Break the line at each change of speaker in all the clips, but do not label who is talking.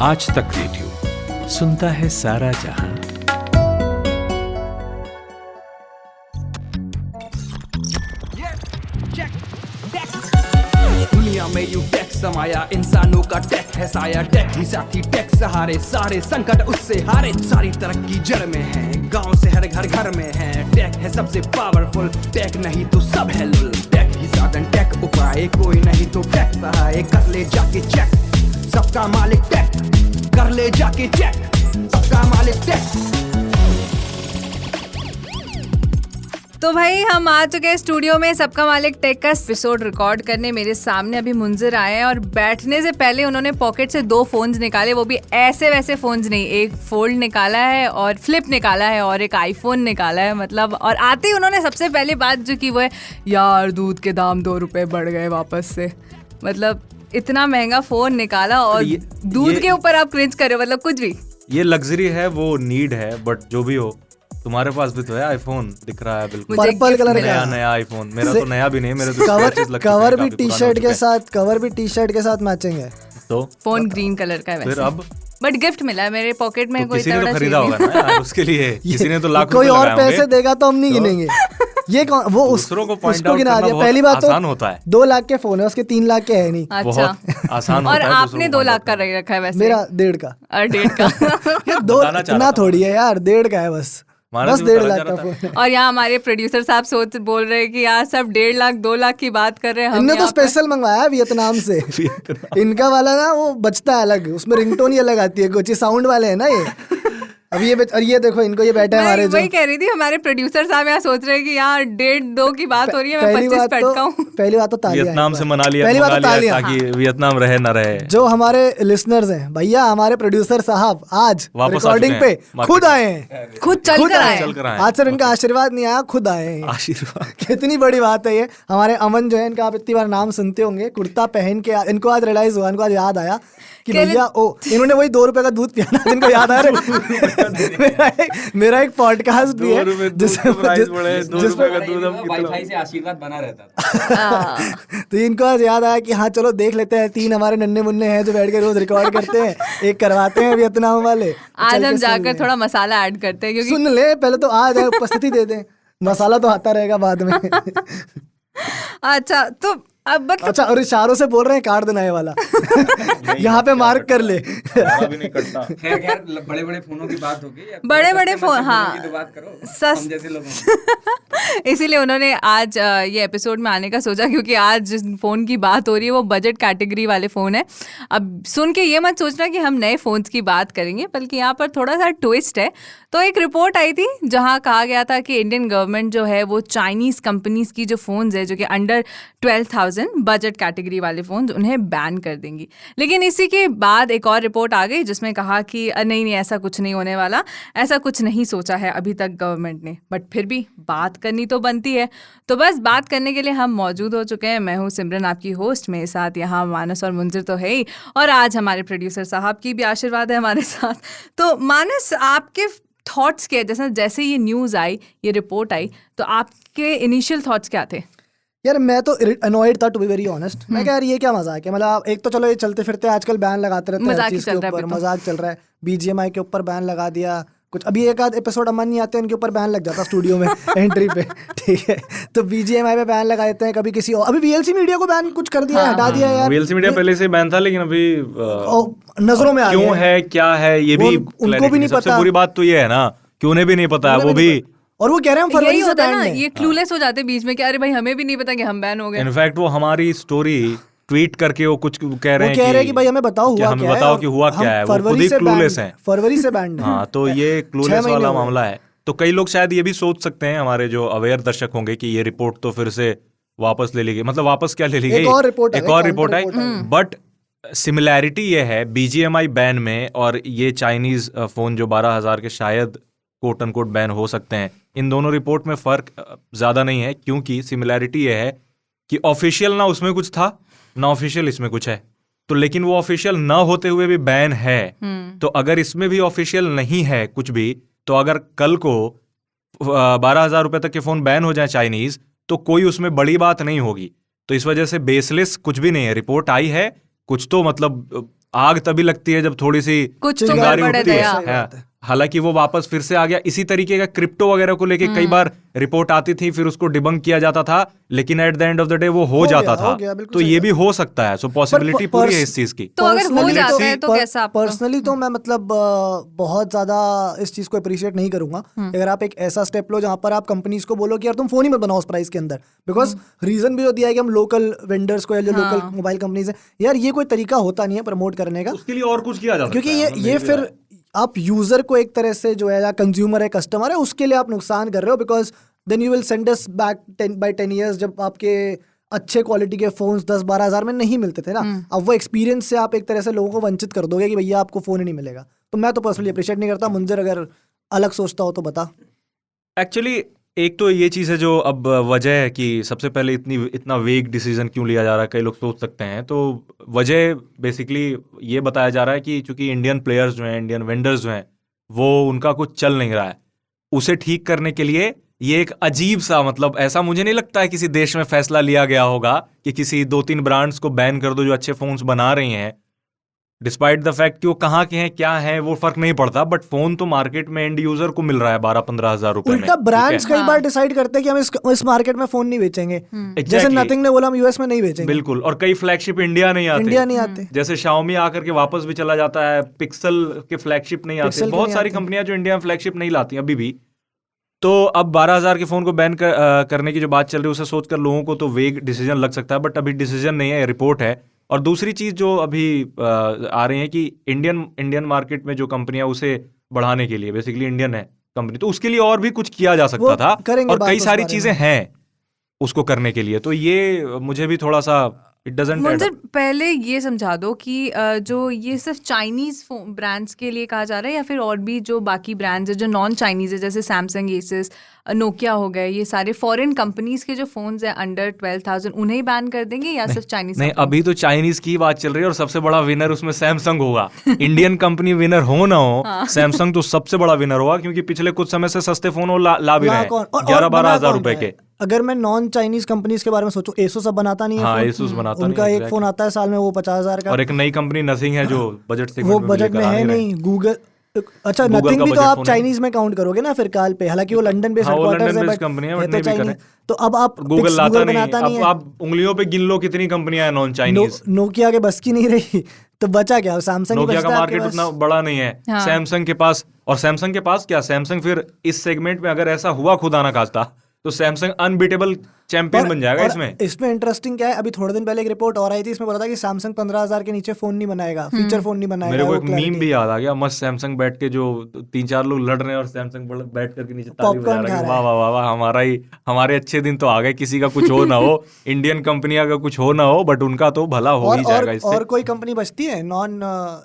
आज तक रेडियो सुनता है सारा जहां।
दुनिया में यूं टेक समाया, इंसानों का टेक है साया। टेक ही साथी, टेक सहारे, सारे संकट उससे हारे। सारी तरक्की जड़ में है, गांव से हर घर घर में है। टेक है सबसे पावरफुल, टेक नहीं तो सब है लुल। टेक ही साधन, टेक उपाय, कोई नहीं तो टेक सहाय। कर ले जाके चेक, सबका मालिक टेक। कर ले जाके चेक, सबका मालिक टेक।
तो भाई हम आ चुके हैं स्टूडियो में सबका मालिक टेक का एपिसोड रिकॉर्ड करने। मेरे सामने अभी मुंजिर आए हैं और बैठने से पहले उन्होंने पॉकेट से 2 फोन्स निकाले, वो भी ऐसे वैसे फोन्स नहीं। एक फोल्ड निकाला है और फ्लिप निकाला है और एक आईफोन निकाला है, मतलब। और आते ही उन्होंने सबसे पहली बात जो की वो है, यार दूध के दाम 2 रुपए बढ़ गए वापस से। मतलब इतना महंगा फोन निकाला और दूध के ऊपर आप क्रिंज कर रहे हो, मतलब कुछ भी।
ये लग्जरी है, वो नीड है, बट जो भी हो, तुम्हारे पास भी तो है आईफोन, दिख रहा है बिल्कुल
पर्पल कलर का
नया आईफोन। मेरा तो नया भी नहीं, मेरे तो
कवर भी टी-शर्ट के साथ मैचिंग है।
तो
फोन ग्रीन कलर का है वैसे,
फिर अब
बट गिफ्ट मिला है मेरे पॉकेट में।
तो
कोई
किसी ने तो खरीदा होगा ना यार, उसके लिए किसी ने तो लाख
कोई और पैसे देगा तो हम नहीं गिनेंगे। ये कौन, वो
दूसरों को पॉइंट
उसको
आउट
गिना
करना
दिया।
बहुत
पहली बात
आसान
तो
होता है।
2 लाख के फोन है, उसके 3 लाख के है नहीं।
अच्छा,
बहुत आसान
और
होता है।
आपने 2 लाख का रखा है वैसे।
मेरा 1.5 का
और 1.5 का।
यार 2 इतना थोड़ी है यार, 1.5 का है बस 1.5 लाख का फोन है।
और यहाँ हमारे प्रोड्यूसर साहब बोल रहे हैं कि यार सब 1.5 लाख 2 लाख की बात कर रहे हैं।
इनने तो स्पेशल मंगवाया है वियतनाम से। इनका वाला ना वो बजता है अलग, उसमें रिंगटोन ही अलग आती है, कुछ और वाले है ना ये। अब ये देखो, इनको ये बैठा है हमारे जो।
वही कह रही थी, हमारे प्रोड्यूसर साहब यहाँ सोच रहे हैं कि यार 1.5-2 की बात हो रही है, मैं 25 पे अटकाऊं।
पहली बात तो तालियां,
वियतनाम से मना लिया,
पहली बात तो तालियां,
ताकि वियतनाम रहे ना रहे।
जो हमारे लिसनर्स हैं भैया, हमारे प्रोड्यूसर साहब आज रिकॉर्डिंग पे खुद आए हैं,
खुद चल कर आए।
आज सिर्फ इनका आशीर्वाद नहीं आया, खुद आए हैं।
आशीर्वाद
कितनी बड़ी बात है ये। हमारे अमन जो है, इनका आप इतनी बार नाम सुनते होंगे, कुर्ता पहन के। इनको आज रियलाइज हुआ, इनको आज याद आया कि भैया इन्होंने वही 2 रुपए का दूध पिया, जिनको याद आ रहा है। मेरा एक पॉडकास्ट भी है जिसमें
वाईफाई से आशीर्वाद बना रहता था।
तो इनको आज याद आया कि हाँ चलो देख लेते हैं। 3 हमारे नन्हे मुन्ने हैं जो बैठ के रोज रिकॉर्ड करते हैं, एक करवाते हैं वियतनाम वाले।
आज हम जाकर थोड़ा मसाला ऐड करते हैं, क्योंकि
सुन ले, पहले तो आ जाए, उपस्थिति दे दें, मसाला तो आता रहेगा बाद में।
अच्छा तो अब
अच्छा, और इशारों से बोल रहे हैं काट देना ये वाला। यहाँ पे मार्क कर ले।
भी नहीं कटता।
खैर बड़े बड़े फोनों की बात होगी,
बड़े फोन, हाँ
तो बात करो हम जैसे लोगों।
इसीलिए उन्होंने आज ये एपिसोड में आने का सोचा, क्योंकि आज जिस फोन की बात हो रही है वो बजट कैटेगरी वाले फोन है। अब सुन के ये मत सोचना कि हम नए फोन्स की बात करेंगे, बल्कि यहाँ पर थोड़ा सा ट्विस्ट है। तो एक रिपोर्ट आई थी जहाँ कहा गया था कि इंडियन गवर्नमेंट जो है वो चाइनीज कंपनीज की जो फोन्स है, जो कि अंडर 12,000 बजट कैटेगरी वाले फोन, उन्हें बैन कर देंगी। लेकिन इसी के बाद एक और रिपोर्ट आ गई जिसमें कहा कि नहीं ऐसा कुछ नहीं होने वाला, ऐसा कुछ नहीं सोचा है अभी तक गवर्नमेंट ने, बट फिर भी बात करनी तो बनती है। तो बस बात करने के लिए हम मौजूद हो चुके हैं। मैं हूँ सिमरन, आपकी होस्ट। मेरे साथ यहाँ मानस और मुंजिर तो है ही, और आज हमारे प्रोड्यूसर साहब की भी आशीर्वाद है हमारे साथ। तो मानस, आपके थॉट्स क्या, जैसे ये न्यूज़ आई, ये रिपोर्ट आई, तो आपके इनिशियल थॉट्स क्या थे?
यार मैं तो अनॉयड था, टू बी वेरी ऑनेस्ट। मैं कह रही ये क्या मजाक है, मतलब एक तो चलो ये चलते फिरते आजकल बैन लगाते रहते हैं हर चीज के ऊपर, मजाक चल रहा है। BGMI के ऊपर बैन लगा दिया, कुछ अभी एक आध एपिसोड अमन नहीं आते उनके ऊपर बैन लग जाता स्टूडियो में एंट्री पे, ठीक है। तो BGMI पे बैन लगा देते हैं, कभी किसी और, अभी VLC मीडिया को बैन कुछ कर दिया, हटा दिया यार।
VLC मीडिया पहले से बैन था, लेकिन अभी
नजरों में आ गया।
क्यों है, क्या है, ये भी
उनको भी नहीं पता।
सबसे बुरी बात तो ये है ना कि उन्हें भी नहीं पता है, वो भी।
और वो कह रहे हैं हम फरवरी से बैन हैं।
ये क्लूलेस हो जाते बीच में कि अरे भाई हमें भी नहीं पता कि हम बैन हो गए।
इनफैक्ट वो हमारी स्टोरी ट्वीट करके वो कुछ कह रहे हैं
कि भाई हमें बताओ हुआ क्या है,
बताओ कि हुआ क्या है। वो खुद ही क्लूलेस हैं,
फरवरी से बैन है।
हाँ, तो ये क्लूलेस वाला मामला है। तो कई लोग शायद ये भी सोच सकते हैं, हमारे जो अवेयर दर्शक होंगे, कि ये रिपोर्ट तो फिर से वापस ले ली गई। मतलब वापस क्या ले ली गई, एक और रिपोर्ट आई। बट सिमिलैरिटी ये है BGMI बैन में और ये चाइनीज फोन जो 12,000 के शायद कोट अनकोट बैन हो सकते हैं, इन दोनों रिपोर्ट में फर्क ज्यादा नहीं है। क्योंकि सिमिलैरिटी ये है कि ऑफिशियल ना उसमें कुछ था, ना ऑफिशियल इसमें कुछ है। तो लेकिन वो ऑफिशियल ना होते हुए भी बैन है। तो अगर इसमें भी ऑफिशियल नहीं है कुछ भी, तो अगर कल को 12,000 रुपए तक के फोन बैन हो जाए चाइनीज, तो कोई उसमें बड़ी बात नहीं होगी। तो इस वजह से बेसलेस कुछ भी नहीं है। रिपोर्ट आई है, कुछ तो मतलब आग तभी लगती है जब थोड़ी सी
कुछ तो
चिंगारी
गड़बड़ है
उठती है।
दया।
हाँ, हालांकि वो वापस फिर से आ गया। इसी तरीके का क्रिप्टो वगैरह को लेके कई बार रिपोर्ट आती थी, फिर उसको डिबंक किया जाता था, लेकिन at the end of the day वो हो जाता था।
बिल्कुल
तो ये भी हो सकता है, सो पॉसिबिलिटी पूरी है इस चीज की।
तो अगर हो जाता है तो कैसा आपको?
पर्सनली तो मैं मतलब बहुत ज्यादा इस चीज को अप्रिशिएट नहीं करूंगा। अगर आप एक ऐसा स्टेप लो जहां पर आप कंपनीज को बोलो कि यार तुम फोन ही मत बनाओ उस प्राइस के अंदर, बिकॉज रीजन भी जो दिया है कि हम लोकल वेंडर्स को या जो लोकल मोबाइल कंपनीज है, यार ये कोई तरीका होता नहीं है प्रमोट करने का।
उसके लिए और कुछ किया जा सकता
क्योंकि
है,
ये फिर आप यूजर को एक तरह से जो है या कंज्यूमर है, कस्टमर है, उसके लिए आप नुकसान कर रहे हो, because then you will send us back 10 years जब आपके अच्छे क्वालिटी के फोन्स 10-12 हज़ार में नहीं मिलते थे ना। अब वो एक्सपीरियंस से आप एक तरह से लोगों को वंचित कर दोगे कि भैया आपको फोन ही नहीं मिलेगा। तो मैं तो पर्सनली अप्रिशिएट नहीं करता। मुंजर अगर अलग सोचता हो तो बता।
एक्चुअली एक तो ये चीज़ है जो अब वजह है कि सबसे पहले इतना वेग डिसीजन क्यों लिया जा रहा है, कई लोग सोच सकते हैं। तो वजह बेसिकली ये बताया जा रहा है कि चूंकि इंडियन प्लेयर्स जो हैं, इंडियन वेंडर्स जो हैं, वो उनका कुछ चल नहीं रहा है, उसे ठीक करने के लिए ये एक अजीब सा, मतलब ऐसा मुझे नहीं लगता है किसी देश में फैसला लिया गया होगा कि किसी 2-3 ब्रांड्स को बैन कर दो जो अच्छे फोन्स बना रही हैं। डिस्पाइट द फैक्ट कि वो कहाँ के हैं, क्या है, वो फर्क नहीं पड़ता, बट फोन तो मार्केट में एंड यूजर को मिल रहा है 12-15 हज़ार रुपए में।
उल्टा ब्रांड्स कई बार डिसाइड करते हैं कि हम इस मार्केट में फोन नहीं बेचेंगे। जैसे नथिंग ने बोला हम यूएस में नहीं बेचेंगे।
बिल्कुल। और कई फ्लैगशिप इंडिया नहीं आते। जैसे Xiaomi आकर के वापस भी चला जाता है, पिक्सल के फ्लैगशिप नहीं आते, बहुत सारी कंपनियां जो इंडिया में फ्लैगशिप नहीं लाती अभी भी। तो अब 12,000 के फोन को बैन करने की जो बात चल रही है, उसे सोचकर लोगों को तो वेग डिसीजन लग सकता है, बट अभी डिसीजन नहीं है, रिपोर्ट है। और दूसरी चीज जो अभी आ रही है कि इंडियन मार्केट में जो कंपनियां, उसे बढ़ाने के लिए, बेसिकली इंडियन है कंपनी, तो उसके लिए और भी कुछ किया जा सकता था, और कई सारी चीजें हैं उसको करने के लिए। तो ये मुझे भी थोड़ा सा इट डजंट।
मुझे पहले ये समझा दो कि जो ये सिर्फ चाइनीज ब्रांड्स के लिए कहा जा रहा है या फिर और भी जो बाकी ब्रांड्स है जो नॉन चाइनीज है, जैसे सैमसंग, एसस, नोकिया हो गए, ये सारे फॉरेन कंपनीज के जो फोन्स हैं अंडर 12,000 उन्हें ही बैन कर देंगे या सिर्फ चाइनीज?
नहीं, अभी तो चाइनीज की बात चल रही है और सबसे बड़ा विनर उसमें सैमसंग होगा। इंडियन कंपनी विनर हो ना हो, सैमसंग तो सबसे बड़ा विनर होगा, क्योंकि पिछले कुछ समय से सस्ते फोन ला भी रहे हैं 11-12 हज़ार रुपए के।
अगर मैं नॉन चाइनीज कंपनीज के बारे में सोचूं, एसुस अब बनाता नहीं है।
हाँ, एसुस बनाता
उनका एक फोन आता है साल में, वो 50,000 का।
और एक नई कंपनी नथिंग है जो बजट से,
वो बजट में है नहीं। गूगल, अच्छा नथिंग भी तो आप चाइनीज में काउंट करोगे ना फिर काल पे, हालांकि वो लंदन बेस्ड हेडक्वार्टर्स है, बट
कंपनी है
तो चाइनीज। तो अब आप
गूगल बनाता नहीं है। आप उंगलियों पे गिन लो कितनी कंपनियां हैं नॉन चाइनीज।
नोकिया के बस की नहीं रही, तो बचा क्या? सैमसंग।
नोकिया का मार्केट उतना बड़ा नहीं है, सैमसंग के पास। और सैमसंग के पास क्या, सैमसंग फिर इस सेगमेंट में अगर ऐसा हुआ खुदा ना खास्ता, तो सैमसंग अनबीटेबल चैंपियन बन जाएगा इसमें।
इसमें इंटरेस्टिंग क्या है, अभी थोड़े दिन पहले एक रिपोर्ट और आई थी, इसमें बोला था कि सैमसंग 15,000 के नीचे फोन नहीं बनाएगा, फीचर फोन नहीं बनाएगा।
मेरे को एक मीम भी याद आ गया, मस्त सैमसंग बैठ के जो 3-4 लोग लड़ रहे हैं और सैमसंग बैठ करके नीचे ताली बजा रहा है, वाह वाह वाह वाह, हमारे अच्छे दिन तो आ गए। किसी का कुछ हो ना हो, इंडियन कंपनियां का कुछ हो ना हो, बट उनका तो भला हो ही जाएगा इससे।
और कोई कंपनी बचती है नॉन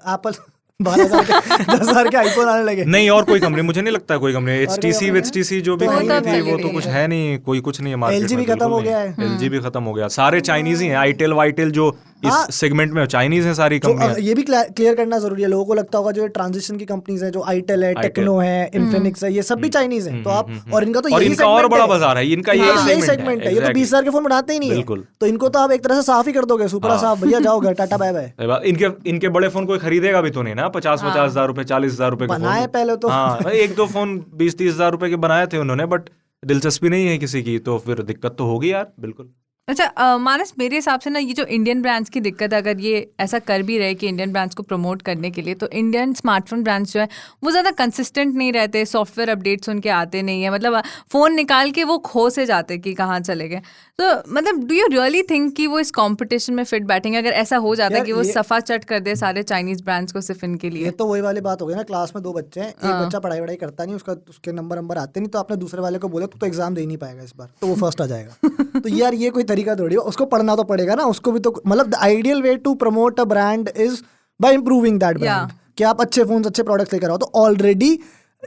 एप्पल? 12,000 के आईफोन आने लगे।
नहीं, और कोई कंपनी मुझे नहीं लगता, कोई कंपनी HTC जो भी थी वो तो कुछ है नहीं, कोई कुछ नहीं है मार्केट में।
LG भी खत्म हो गया है।
LG भी खत्म हो गया, सारे चाइनीज ही हैं। आईटेल वाईटेल जो इस सेगमेंट में चाइनीज हैं सारी कंपनियां।
ये भी क्लियर करना जरूरी है, लोगों को लगता होगा जो ट्रांजिशन की कंपनीज है, जो आईटेल है, टेक्नो है, इन्फिनिक्स है, ये सब भी चाइनीज है। तो आप, और इनका तो यही
और बड़ा बाजार है, इनका यही
सेगमेंट है। ये तो 20,000 के फोन बनाते ही नहीं है, तो इनको तो आप एक तरह से साफ ही कर दोगे, सुपरा साफ, भैया जाओ घर, टाटा बाय बाय।
इनके बड़े फोन कोई खरीदेगा भी तो नहीं ना, 50-50 हज़ार रुपए, 40,000 रुपए
बनाए पहले तो।
हाँ, 1-2 फोन 20-30 हज़ार रुपए के बनाए थे उन्होंने, बट दिलचस्पी नहीं है किसी की, तो फिर दिक्कत तो होगी यार, बिल्कुल।
अच्छा मानस, मेरे हिसाब से ना ये जो इंडियन ब्रांड्स की दिक्कत है, अगर ये ऐसा कर भी रहे कि इंडियन ब्रांड्स को प्रमोट करने के लिए, तो इंडियन स्मार्टफोन ब्रांड्स जो है वो ज़्यादा कंसिस्टेंट नहीं रहते, सॉफ्टवेयर अपडेट्स उनके आते नहीं है, मतलब फ़ोन निकाल के वो खो से जाते कि कहाँ चले गए। तो मतलब डू यू रियली थिंक कि वो इस कंपटीशन में फिट बैठेंगे अगर ऐसा हो जाता है कि वो सफा चट कर दे सारे चाइनीज ब्रांड्स को सिर्फ इनके लिए?
ये तो वही वाली बात हो गई ना, क्लास में 2 बच्चे हैं, एक बच्चा पढ़ाई करता नहीं, उसके नंबर आते नहीं, तो आपने दूसरे वाले को बोला तो एग्जाम दे ही नहीं पाएगा इस बार, तो वो फर्स्ट आ जाएगा। तो यार ये कोई तरीका थोड़ी है, उसको पढ़ना तो पड़ेगा ना, उसको भी तो, मतलब the ideal way to promote a brand is by improving that brand, कि आप अच्छे फोन, अच्छे प्रोडक्ट्स लेकर आओ। तो ऑलरेडी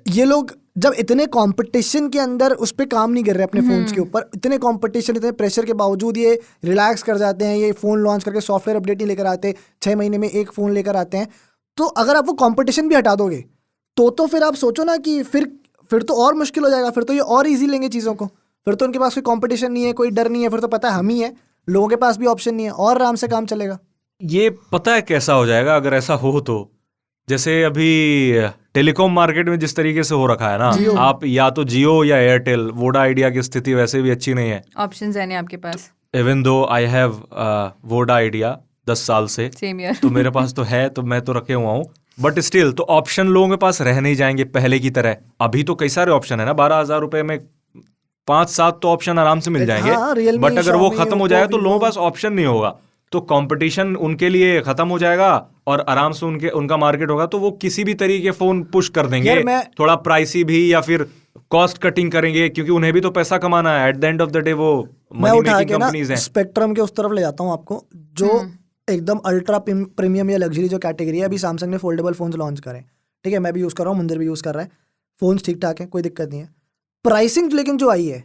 ये लोग जब इतने कंपटीशन के अंदर उस पर काम नहीं कर रहे अपने फोन्स के ऊपर, इतने कंपटीशन, इतने प्रेशर के बावजूद ये रिलैक्स कर जाते हैं, ये फोन लॉन्च करके सॉफ्टवेयर अपडेट नहीं लेकर आते, 6 महीने में एक फोन लेकर आते हैं। तो अगर आप वो कंपटीशन भी हटा दोगे तो फिर आप सोचो ना कि फिर तो और मुश्किल हो जाएगा, फिर तो ये और ईजी लेंगे चीज़ों को, फिर तो उनके पास कोई कंपटीशन नहीं है, कोई डर नहीं है, फिर तो पता है हम ही है, लोगों के पास भी ऑप्शन नहीं है, और आराम से काम चलेगा।
ये पता है कैसा हो जाएगा अगर ऐसा हो तो, जैसे अभी टेलीकॉम मार्केट में जिस तरीके से हो रखा है ना, आप या तो जियो या एयरटेल, वोडा आइडिया की स्थिति वैसे भी अच्छी नहीं है,
ऑप्शंस है नहीं आपके पास।
Even though I have Voda idea 10 साल से,
सेम ईयर।
तो मेरे पास तो है, तो मैं तो रखे हुआ हूँ, बट स्टिल तो ऑप्शन लोगों के पास रह नहीं जाएंगे पहले की तरह। अभी तो कई सारे ऑप्शन है ना, 12,000 रुपए में 5-7 तो ऑप्शन आराम से मिल जाएंगे, बट अगर वो खत्म हो जाएगा तो लोगों के पास ऑप्शन नहीं होगा, तो कंपटीशन उनके लिए खत्म हो जाएगा और आराम से उनका मार्केट होगा, तो वो किसी भी तरीके फोन पुश कर देंगे, थोड़ा प्राइसी भी या फिर कॉस्ट कटिंग करेंगे, क्योंकि उन्हें भी तो पैसा कमाना है at the end of the day. वो मनी मेकिंग कंपनीज हैं।
स्पेक्ट्रम के उस तरफ ले जाता हूँ आपको, जो एकदम अल्ट्रा प्रीमियम या लग्जरी जो कैटेगरी है, अभी सैमसंग ने फोल्डेबल फोन्स लॉन्च करे, ठीक है, मैं भी यूज़ कर रहा हूँ, मंदिर भी यूज़ कर रहा है, फोन्स ठीक ठाक है, कोई दिक्कत नहीं है। प्राइसिंग लेकिन जो आई है,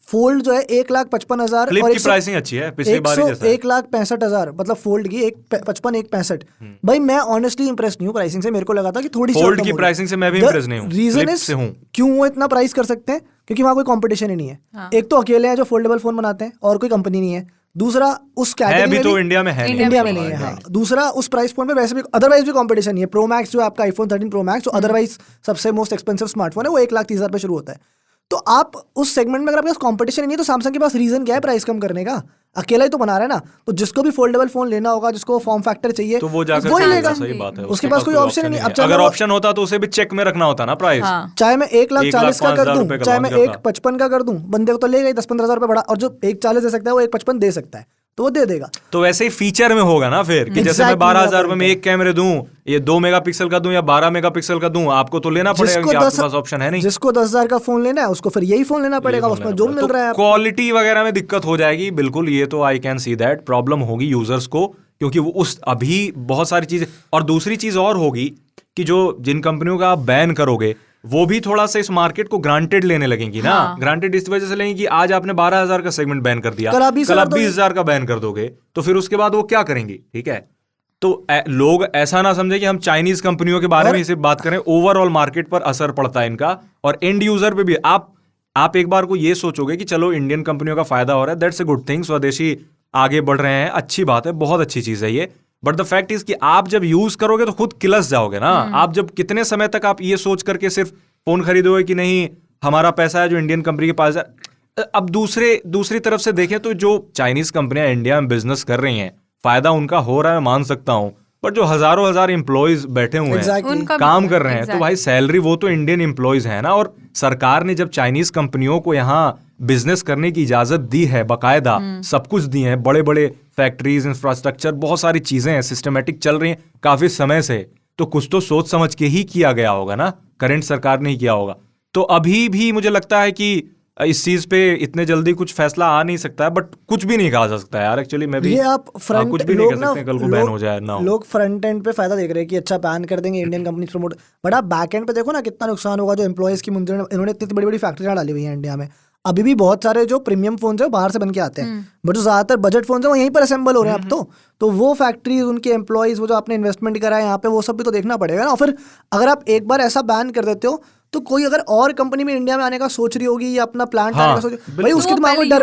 फोल्ड जो है 1,55,000
फ्लिप की प्राइसिंग अच्छी है, पिछली बार जैसा
1,65,000, मतलब फोल्ड की 1,65 भाई मैं ऑनेस्टली इंप्रेस नहीं हूँ प्राइसिंग से, मेरे को लगा था कि थोड़ी
फोल्ड की प्राइसिंग से मैं भी इंप्रेस नहीं हूँ।
रीजन इज क्यों वो इतना प्राइस कर सकते हैं, क्योंकि वहाँ कोई कंपटीशन ही नहीं है। एक तो अकेले हैं जो फोल्डेबल फोन बनाते हैं और कोई कंपनी नहीं है, दूसरा उस कैटेगरी में
तो इंडिया में है,
इंडिया में नहीं है, हाँ। दूसरा उस प्राइस पॉइंट पे वैसे भी अदरवाइज भी कंपटीशन नहीं है। प्रो मैक्स जो आपका आईफोन 13 प्रो मैक्स, जो अदरवाइज सबसे मोस्ट एक्सपेंसिव स्मार्टफोन है, वो 1,30,000 पे शुरू होता है। तो आप उस सेगमेंट में अगर आपके पास कंपटीशन नहीं है, तो सैमसंग के पास रीजन क्या है प्राइस कम करने का? अकेला ही तो बना रहा है ना, तो जिसको भी फोल्डेबल फोन लेना होगा, जिसको फॉर्म फैक्टर चाहिए,
तो वो जाकर
वही लेगा।
सही बात है,
उसके पास कोई ऑप्शन नहीं। अब
अगर ऑप्शन होता तो उसे भी चेक में रखना होता ना प्राइस।
चाहे मैं 1,40,000 का कर दूं, चाहे मैं 1,55,000 का कर दूं, बंदे को तो लेगा ही 10-15,000 रुपए बड़ा, और जो 1,40,000 दे सकता है वो 1,55,000 दे सकता है, तो वो दे देगा।
तो वैसे ही फीचर में होगा ना फिर, कि जैसे मैं 12,000 रुपए में एक कैमरे दूं, ये 2 मेगापिक्सल का दूं या 12 मेगापिक्सल का दूं, आपको तो लेना पड़ेगा, क्योंकि आपके पास ऑप्शन है नहीं।
जिसको 10,000 का फोन लेना है उसको फिर यही फोन लेना पड़ेगा, उसमें जो मिल रहा है।
क्वालिटी वगैरह में दिक्कत हो जाएगी, बिल्कुल, ये तो I can see that problem होगी यूजर्स को, क्योंकि वो उस अभी बहुत सारी चीजें। और दूसरी चीज और होगी कि जो जिन कंपनियों का आप बैन करोगे, वो भी थोड़ा सा इस मार्केट को ग्रांटेड लेने लगेंगी ना। ग्रांटेड इस वजह से लेंगी कि आज आपने 12,000 का सेगमेंट बैन कर दिया, कल आप 20,000 का बैन कर दोगे, तो फिर उसके बाद वो क्या करेंगी? ठीक है, तो लोग ऐसा ना समझे कि हम चाइनीज कंपनियों के बारे में सिर्फ बात करें, ओवरऑल मार्केट पर असर पड़ता है इनका, और एंड यूजर पे भी। आप एक बार को ये सोचोगे कि चलो इंडियन कंपनियों का फायदा हो रहा है, दैट्स अ गुड थिंग, स्वदेशी आगे बढ़ रहे हैं, अच्छी बात है, बहुत अच्छी चीज है ये। बट द फैक्ट इज कि आप जब यूज करोगे तो खुद किलस जाओगे ना। आप जब कितने समय तक आप ये सोच करके सिर्फ फोन खरीदोगे कि नहीं हमारा पैसा है जो इंडियन कंपनी के पास है। अब दूसरी तरफ से देखें तो जो चाइनीज कंपनियां इंडिया में बिजनेस कर रही हैं, फायदा उनका हो रहा है, मैं मान सकता हूं, पर जो हजारों एम्प्लॉयज बैठे हुए हैं, काम कर रहे हैं, तो भाई सैलरी वो तो इंडियन एम्प्लॉयज है ना। और सरकार ने जब चाइनीज कंपनियों को यहाँ बिजनेस करने की इजाजत दी है, बाकायदा सब कुछ दी है, बड़े बड़े फैक्ट्रीज, इंफ्रास्ट्रक्चर, बहुत सारी चीजें हैं, सिस्टमेटिक चल रही हैं काफी समय से, तो कुछ तो सोच समझ के ही किया गया होगा ना, करंट सरकार ने ही किया होगा। तो अभी भी मुझे लगता है कि इस चीज पे इतने जल्दी कुछ फैसला आ नहीं सकता है, बट कुछ भी नहीं कहा जा सकता है यार। एक्चुअली मैं भी,
ये आप फ्रंट
कुछ भी नहीं कह सकते कल को बैन हो जाए ना।
लोग फ्रंट एंड पे फायदा देख रहे हैं कि अच्छा बैन कर देंगे, इंडियन कंपनी प्रमोट, बट आप बैक एंड पे देखो ना कितना नुकसान होगा। जो एम्प्लॉयज की इन्होंने इतनी बड़ी बड़ी फैक्ट्रियां डाली हुई हैं इंडिया में, अभी भी बहुत सारे जो प्रीमियम फोन है वो बाहर से बन के आते हैं, बट जो ज्यादातर बजट फोन है वो यहीं पर असेंबल हो रहे हैं अब तो वो फैक्ट्रीज, उनके एम्प्लॉयज, वो जो आपने इन्वेस्टमेंट करा है यहाँ पे, वो सब भी तो देखना पड़ेगा ना। फिर अगर आप एक बार ऐसा बैन कर देते हो, तो कोई अगर और कंपनी में इंडिया में आने का सोच रही होगी या अपना प्लांट आने का सोच, भाई उसके दिमाग में डर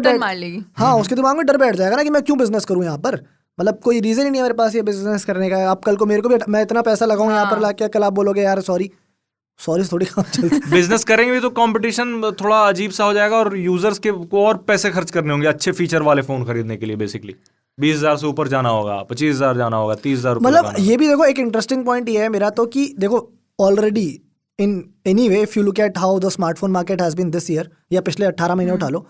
उसके दिमाग में डर बैठ जाएगा ना कि मैं क्यों बिजनेस करूं यहाँ पर, मतलब कोई रीजन ही नहीं है मेरे पास ये बिजनेस करने का। आप कल को मेरे को भी, मैं इतना पैसा लगाऊं यहाँ पर लाके, कल आप बोलोगे यार सॉरी थोड़ी काम चलती।
बिजनेस करेंगे भी तो कंपटीशन थोड़ा अजीब सा हो जाएगा, और यूजर्स के को और पैसे खर्च करने होंगे अच्छे फीचर वाले फोन खरीदने के लिए। बेसिकली 20,000 से ऊपर जाना होगा, 25,000 जाना होगा, 30,000।
मतलब ये भी देखो एक इंटरेस्टिंग पॉइंट ये है मेरा तो, कि देखो already in any way if you look at how the smartphone market has been this year, या पिछले 18 महीने उठा लो,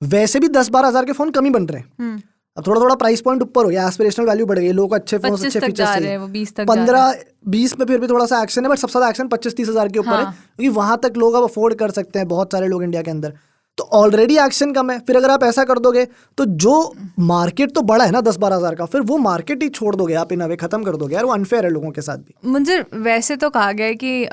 वैसे भी 10-12 हज़ार के फोन कम ही बन रहे हैं। अब थोड़ा प्राइस पॉइंट ऊपर हो गया, एस्पिरेशनल वैल्यू बढ़ गई, लोग अच्छे फोन, अच्छे फीचर्स चाहिए। 15-20 में फिर भी थोड़ा सा एक्शन है, बट सबसे ज्यादा एक्शन 25-30 हज़ार के ऊपर है, क्योंकि वहां तक लोग अब अफोर्ड कर सकते हैं, बहुत सारे लोग इंडिया के अंदर। तो ऑलरेडी एक्शन कम है, फिर अगर आप ऐसा कर दोगे तो जो मार्केट तो बड़ा है ना 10-12 हज़ार का, फिर वो मार्केट ही छोड़ दोगे आप, इन अवे खत्म कर दोगे यार, वो अनफेयर है लोगों के साथ भी।
मुझे वैसे तो कहा गया है कि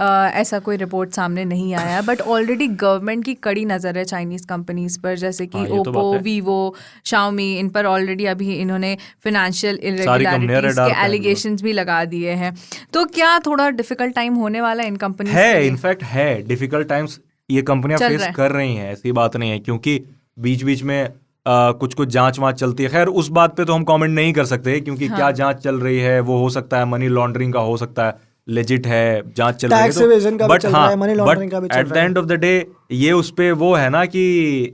ऐसा कोई रिपोर्ट सामने नहीं आया है, बट ऑलरेडी गवर्नमेंट की कड़ी नज़र है चाइनीज़ कंपनीज पर, जैसे कि ओप्पो, वीवो, शाओमी, इन पर ऑलरेडी अभी इन्होंने फिनेंशियल इरेगुलरिटीज के एलिगेशंस भी लगा दिए हैं। तो क्या थोड़ा डिफिकल्ट टाइम होने वाला है इन कंपनीज
है? इनफैक्ट है, डिफिकल्ट टाइम्स ये कंपनियां फेस कर रही हैं, ऐसी बात नहीं है, क्योंकि बीच बीच में कुछ कुछ जांच वाँच चलती है। खैर उस बात पे तो हम कमेंट नहीं कर सकते क्योंकि क्या जांच चल रही है, वो हो सकता है मनी लॉन्ड्रिंग का, हो सकता है लेजिट है, जांच चल रही है तो, बट हाँ, but at the end of the day ये उस पे वो है ना कि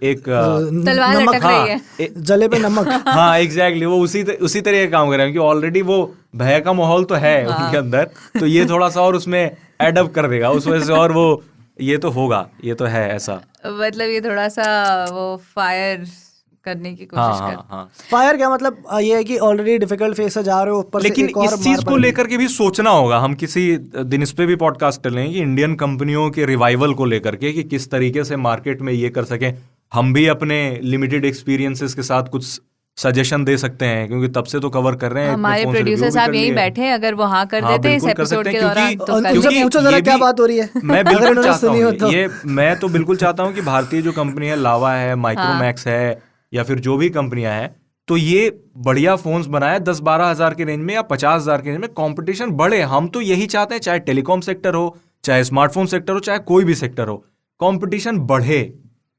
एक
तलवार लटक रही है,
जले पे नमक।
हाँ एग्जैक्टली, वो उसी तरह का काम कर रहे हैं क्योंकि ऑलरेडी वो भय का माहौल तो है उनके अंदर, तो ये थोड़ा सा और उसमें एडअप कर देगा उस वजह से, और वो ये तो होगा, ये तो है ऐसा,
मतलब ये थोड़ा सा वो फायर करने की कोशिश कर।
फायर क्या मतलब ये है कि ऑलरेडी डिफिकल्ट फेस से जा रहे हो ऊपर,
लेकिन इस चीज को लेकर के भी सोचना होगा। हम किसी दिन इस पे भी पॉडकास्ट कर लेंगे कि इंडियन कंपनियों के रिवाइवल को लेकर के कि किस तरीके से मार्केट में ये कर सकें। हम भी अपने लिमिटेड एक्सपीरियंसेस के साथ कुछ सजेशन दे सकते हैं क्योंकि तब से तो कवर कर रहे हैं।
हमारे प्रोड्यूसर साहब यहीं बैठे हैं, अगर वो हाँ कर देते इस एपिसोड के दौरान तो
पूछो जरा क्या बात हो रही है।
मैं बिल्कुल चाहता हूँ ये, मैं तो बिल्कुल चाहता हूँ कि भारतीय जो कंपनी है, लावा है, माइक्रोमैक्स है, या फिर जो भी कंपनियां हैं, तो ये बढ़िया फोन्स बनाए 10-12 हजार के रेंज में या 50 हजार के रेंज में, कंपटीशन बढ़े। हम तो यही चाहते हैं, चाहे टेलीकॉम सेक्टर हो, चाहे स्मार्टफोन सेक्टर हो, चाहे कोई भी सेक्टर हो, कंपटीशन बढ़े,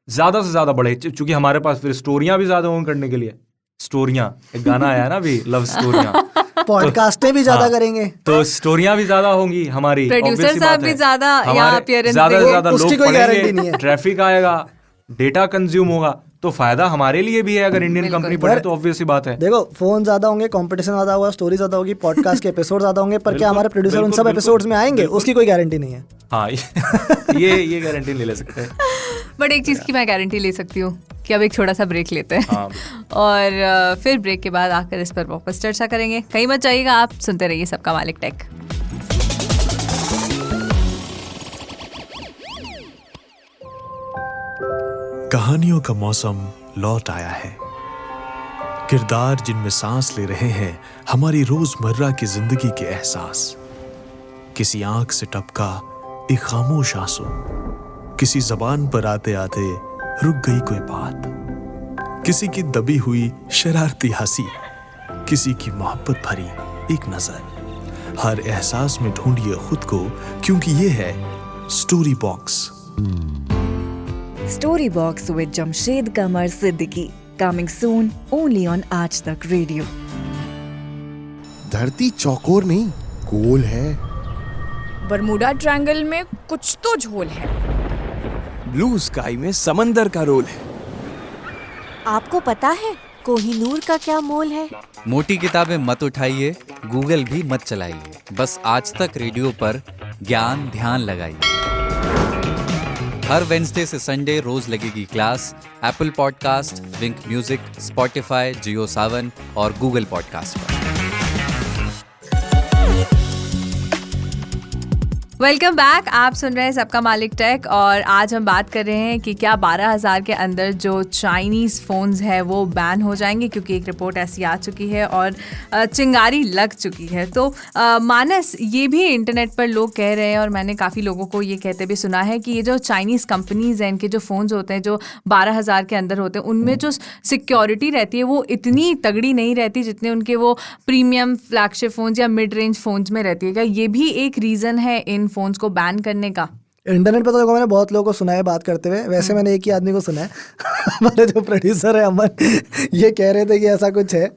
ज्यादा से ज्यादा बढ़े, क्योंकि हमारे पास फिर स्टोरियां भी ज्यादा होंगी करने के लिए। स्टोरियां, एक गाना आया ना अभी, लव स्टोरियां,
पॉडकास्टें भी ज्यादा करेंगे
तो स्टोरियां भी ज्यादा होंगी हमारी,
प्रोड्यूसर साहब भी ज्यादा
ज्यादा से ज्यादा लोग पढ़ेंगे, ट्रैफिक आएगा, डेटा कंज्यूम होगा, तो फायदा हमारे लिए भी है अगर इंडियन कंपनी बढ़े, तो ऑब्वियस सी बात है।
देखो फोन ज्यादा होंगे, कंपटीशन ज्यादा होगा, स्टोरी ज्यादा होगी, पॉडकास्ट के एपिसोड ज्यादा होंगे, पर क्या हमारे प्रोड्यूसर उन सब एपिसोड्स में आएंगे, उसकी कोई गारंटी नहीं है।
हाँ ये गारंटी नहीं ले सकते।
बट एक चीज की मैं गारंटी ले सकती हूँ कि अब एक छोटा सा ब्रेक लेते हैं और फिर ब्रेक के बाद आकर इस पर वापस चर्चा करेंगे। कहीं मत जाइएगा, आप सुनते रहिए सबका मालिक टेक।
कहानियों का मौसम लौट आया है। किरदार जिनमें सांस ले रहे हैं हमारी रोजमर्रा की जिंदगी के एहसास। किसी आंख से टपका एक खामोश आंसू, किसी जबान पर आते आते रुक गई कोई बात, किसी की दबी हुई शरारती हंसी, किसी की मोहब्बत भरी एक नजर। हर एहसास में ढूंढिए खुद को, क्योंकि ये है story box.
Story Box with Jamshed Qamar Siddiqui, coming soon only on आज तक रेडियो।
धरती चौकोर नहीं, गोल है।
बरमूडा ट्रायंगल में कुछ तो झोल है।
ब्लू स्काई में समंदर का रोल है।
आपको पता है कोहिनूर का क्या मोल है?
मोटी किताबें मत उठाइए, गूगल भी मत चलाइए, बस आज तक रेडियो पर ज्ञान ध्यान लगाइए। हर वेंसडे से संडे रोज लगेगी क्लास एप्पल पॉडकास्ट, विंक म्यूजिक, स्पॉटिफाई, जियो सावन और गूगल पॉडकास्ट पर।
वेलकम बैक, आप सुन रहे हैं सबका मालिक टेक और आज हम बात कर रहे हैं कि क्या 12,000 के अंदर जो चाइनीज़ फ़ोन्स है वो बैन हो जाएंगे, क्योंकि एक रिपोर्ट ऐसी आ चुकी है और चिंगारी लग चुकी है। तो मानस, ये भी इंटरनेट पर लोग कह रहे हैं और मैंने काफ़ी लोगों को ये कहते भी सुना है कि ये जो चाइनीज़ कंपनीज़ हैं, इनके जो फ़ोन्स होते हैं जो 12,000 के अंदर होते हैं, उनमें जो सिक्योरिटी रहती है वो इतनी तगड़ी नहीं रहती जितने उनके वो प्रीमियम फ्लैगशिप फ़ोन्स या मिड रेंज फ़ोन्स में रहती है। क्या ये भी एक रीज़न है इन फोन्स को बैन करने का?
इंटरनेट पे तो देखो मैंने बहुत लोगों को सुना है बात करते हुए, वैसे मैंने एक ही आदमी को सुना है हमारे जो प्रोड्यूसर है अमन, ये कह रहे थे कि ऐसा कुछ है।